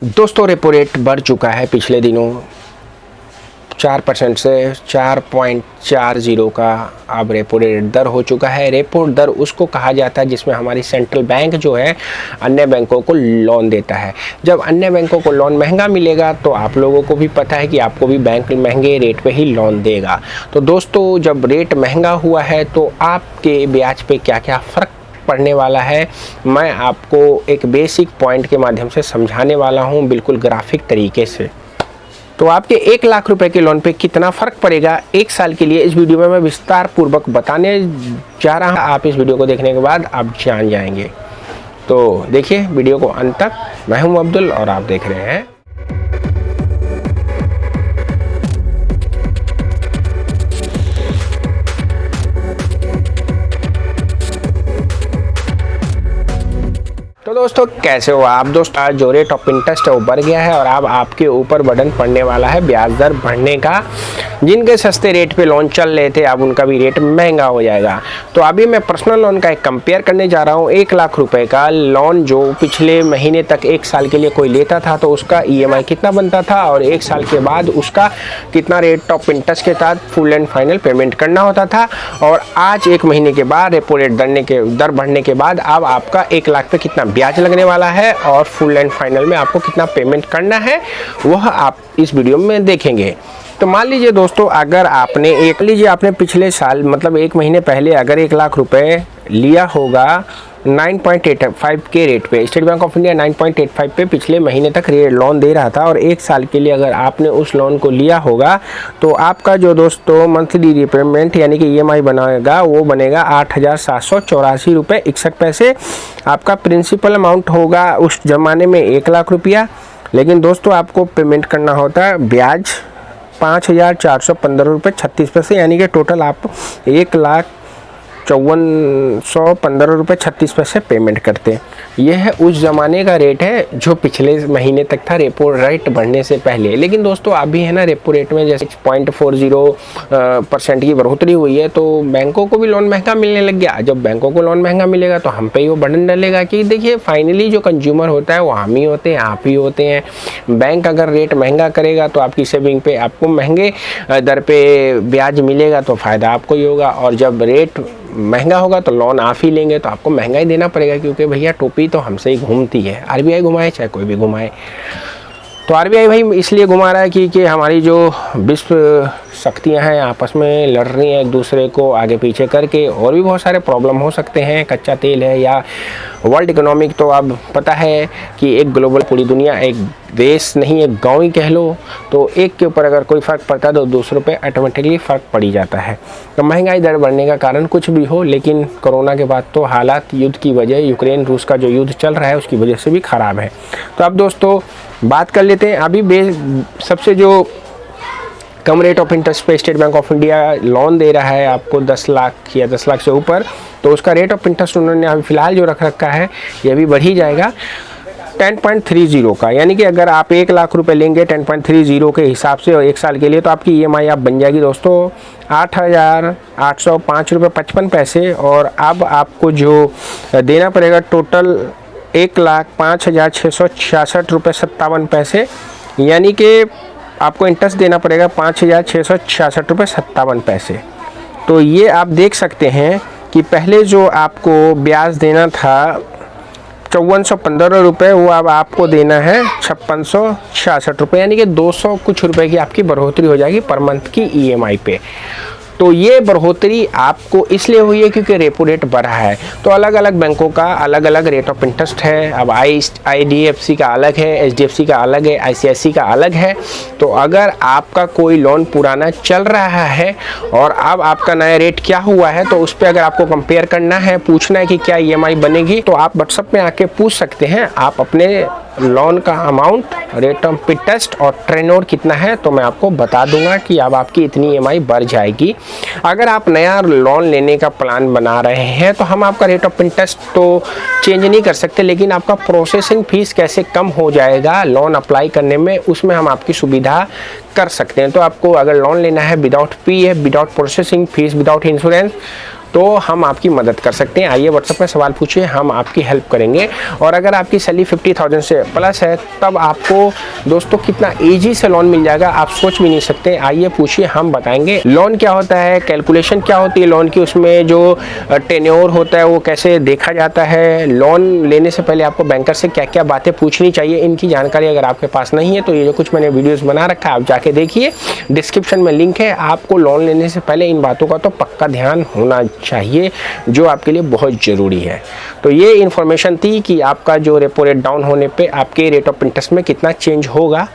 दोस्तों repo rate बढ़ चुका है पिछले दिनों 4% से 4.40 का अब रेपो रेट दर हो चुका है। रेपो दर उसको कहा जाता है जिसमें हमारी सेंट्रल बैंक जो है अन्य बैंकों को लोन देता है। जब अन्य बैंकों को लोन महंगा मिलेगा तो आप लोगों को भी पता है कि आपको भी बैंक महंगे रेट पे ही लोन देगा। तो दोस्तों जब रेट महंगा हुआ है तो आपके ब्याज पे क्या क्या फ़र्क पढ़ने वाला है, मैं आपको एक बेसिक पॉइंट के माध्यम से समझाने वाला हूं, बिल्कुल ग्राफिक तरीके से। तो आपके 1 लाख रुपए के लोन पे कितना फ़र्क पड़ेगा 1 साल के लिए, इस वीडियो में मैं विस्तार पूर्वक बताने जा रहा हूं। आप इस वीडियो को देखने के बाद आप जान जाएंगे। तो देखिए वीडियो को अंत तक। मैं हूं अब्दुल और आप देख रहे हैं तो दोस्तों कैसे हो आप। दोस्तों आज जो रेट ऑफ इंटरेस्ट है वो बढ़ गया है और अब आपके ऊपर बर्डन पड़ने वाला है ब्याज दर बढ़ने का। जिनके सस्ते रेट पे लोन चल रहे थे अब उनका भी रेट महंगा हो जाएगा। तो अभी मैं पर्सनल लोन का एक कंपेयर करने जा रहा हूँ। 1 लाख रुपए का लोन जो पिछले महीने तक 1 साल के लिए कोई लेता था तो उसका EMI कितना बनता था और 1 साल के बाद उसका कितना रेट ऑफ इंटरेस्ट के साथ फुल एंड फाइनल पेमेंट करना होता था। और आज 1 महीने के बाद रेपो रेट दर बढ़ने के बाद अब आपका 1 लाख पे कितना ब्याज लगने वाला है और फुल एंड फाइनल में आपको कितना पेमेंट करना है वह आप इस वीडियो में देखेंगे। तो मान लीजिए दोस्तों अगर आपने पिछले साल मतलब 1 महीने पहले अगर 1 लाख रुपए लिया होगा 9.85 के रेट पे, स्टेट बैंक ऑफ इंडिया 9.85 पे पिछले महीने तक लोन दे रहा था और 1 साल के लिए अगर आपने उस लोन को लिया होगा तो आपका जो दोस्तों मंथली रिपेमेंट यानी कि EMI बनेगा वो बनेगा 8,784 रुपये 61 पैसे। आपका प्रिंसिपल अमाउंट होगा उस ज़माने में 1 लाख रुपया, लेकिन दोस्तों आपको पेमेंट करना होता है ब्याज 5,415 रुपये 36 पैसे, यानी कि टोटल आप 1,54,115 रुपये 36 पैसे पेमेंट करते हैं। यह है उस ज़माने का रेट है जो पिछले महीने तक था रेपो रेट बढ़ने से पहले। लेकिन दोस्तों अभी है ना रेपो रेट में जैसे 0.40% की बढ़ोतरी हुई है तो बैंकों को भी लोन महंगा मिलने लग गया। जब बैंकों को लोन महंगा मिलेगा तो हम पे ही वो बर्डन डलेगा कि देखिए फाइनली जो कंज्यूमर होता है वो हम ही होते हैं, आप ही होते हैं। बैंक अगर रेट महंगा करेगा तो आपकी सेविंग पे आपको महंगे दर पे ब्याज मिलेगा तो फ़ायदा आपको ही होगा, और जब रेट महंगा होगा तो लोन आप ही लेंगे तो आपको महंगा ही देना पड़ेगा, क्योंकि भैया टोपी तो हमसे ही घूमती है। RBI घुमाए चाहे कोई भी घुमाए। तो RBI भाई इसलिए घुमा रहा है कि हमारी जो विश्व शक्तियां हैं आपस में लड़ रही हैं एक दूसरे को आगे पीछे करके, और भी बहुत सारे प्रॉब्लम हो सकते हैं। कच्चा तेल है या वर्ल्ड इकोनॉमिक, तो अब पता है कि एक ग्लोबल पूरी दुनिया, एक देश नहीं एक गाँव ही कह लो, तो एक के ऊपर अगर कोई फ़र्क पड़ता है तो दूसरों पे ऑटोमेटिकली फ़र्क पड़ ही जाता है। तो महंगाई दर बढ़ने का कारण कुछ भी हो, लेकिन कोरोना के बाद तो हालात युद्ध की वजह, यूक्रेन रूस का जो युद्ध चल रहा है उसकी वजह से भी ख़राब है। तो अब दोस्तों बात कर लेते हैं अभी सबसे जो कम रेट ऑफ इंटरेस्ट पे State Bank of India loan दे रहा है आपको 10 लाख या 10 लाख से ऊपर, तो उसका रेट ऑफ इंटरेस्ट उन्होंने अभी फ़िलहाल जो रख रखा है ये भी बढ़ ही जाएगा 10.30 का। यानी कि अगर आप 1 लाख रुपए लेंगे 10.30 के हिसाब से और 1 साल के लिए तो आपकी EMI आप बन जाएगी दोस्तों 8,805 रुपये 55 पैसे। और अब आपको जो देना पड़ेगा टोटल 1,05,666 रुपये 57 पैसे, यानी कि आपको इंटरेस्ट देना पड़ेगा 5,666 रुपये 57 पैसे। तो ये आप देख सकते हैं कि पहले जो आपको ब्याज देना था 5,415 रुपये, वो अब आपको देना है 5,666 रुपये, यानी कि 200 कुछ रुपए की आपकी बढ़ोतरी हो जाएगी पर मंथ की EMI पे। तो ये बढ़ोतरी आपको इसलिए हुई है क्योंकि रेपो रेट बढ़ा है। तो अलग अलग बैंकों का अलग अलग रेट ऑफ इंटरेस्ट है। अब IDFC का अलग है, HDFC का अलग है, ICICI का अलग है। तो अगर आपका कोई लोन पुराना चल रहा है और अब आपका नया रेट क्या हुआ है तो उस पर अगर आपको कंपेयर करना है, पूछना है कि क्या EMI बनेगी, तो आप व्हाट्सएप में आके पूछ सकते हैं। आप अपने लोन का अमाउंट, रेट ऑफ इंटरेस्ट और टेन्योर कितना है तो मैं आपको बता दूंगा कि अब आपकी इतनी EMI बढ़ जाएगी। अगर आप नया लोन लेने का प्लान बना रहे हैं तो हम आपका रेट ऑफ इंटरेस्ट तो चेंज नहीं कर सकते, लेकिन आपका प्रोसेसिंग फीस कैसे कम हो जाएगा लोन अप्लाई करने में, उसमें हम आपकी सुविधा कर सकते हैं। तो आपको अगर लोन लेना है without PF, without processing fees, without insurance, तो हम आपकी मदद कर सकते हैं। आइए व्हाट्सएप में सवाल पूछिए, हम आपकी हेल्प करेंगे। और अगर आपकी सैलरी 50,000 से प्लस है तब आपको दोस्तों कितना ईजी से लोन मिल जाएगा आप सोच भी नहीं सकते। आइए पूछिए, हम बताएंगे लोन क्या होता है, कैलकुलेशन क्या होती है लोन की, उसमें जो टेन्योर होता है वो कैसे देखा जाता है, लोन लेने से पहले आपको बैंकर से क्या क्या बातें पूछनी चाहिए, इनकी जानकारी अगर आपके पास नहीं है तो ये जो कुछ मैंने वीडियोस बना रखा है आप जाके देखिए, डिस्क्रिप्शन में लिंक है। आपको लोन लेने से पहले इन बातों का तो पक्का ध्यान होना चाहिए जो आपके लिए बहुत ज़रूरी है। तो ये इन्फॉर्मेशन थी कि आपका जो रेपो रेट डाउन होने पे आपके रेट ऑफ इंटरेस्ट में कितना चेंज होगा।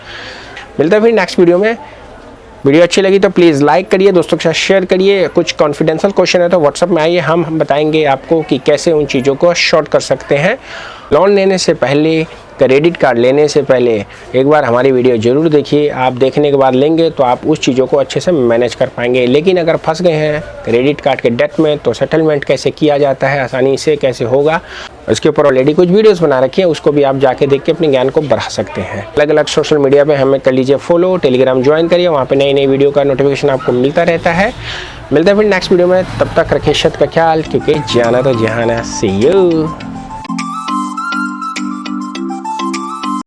मिलता है फिर नेक्स्ट वीडियो में। वीडियो अच्छी लगी तो प्लीज़ लाइक करिए, दोस्तों के साथ शेयर करिए। कुछ कॉन्फिडेंशियल क्वेश्चन है तो व्हाट्सएप में आइए, हम बताएंगे आपको कि कैसे उन चीज़ों को शॉर्ट कर सकते हैं। लोन लेने से पहले, क्रेडिट कार्ड लेने से पहले एक बार हमारी वीडियो ज़रूर देखिए। आप देखने के बाद लेंगे तो आप उस चीज़ों को अच्छे से मैनेज कर पाएंगे। लेकिन अगर फंस गए हैं क्रेडिट कार्ड के डेट में तो सेटलमेंट कैसे किया जाता है, आसानी से कैसे होगा, उसके ऊपर ऑलरेडी कुछ वीडियोस बना रखी है, उसको भी आप जाके देख के अपने ज्ञान को बढ़ा सकते हैं। अलग अलग सोशल मीडिया पे हमें कर लीजिए फॉलो, टेलीग्राम ज्वाइन करिए, वहाँ पे नई नई वीडियो का नोटिफिकेशन आपको मिलता रहता है। मिलते हैं फिर नेक्स्ट वीडियो में, तब तक रखिए शत का ख्याल, क्योंकि जाना तो जहाना। सी यू।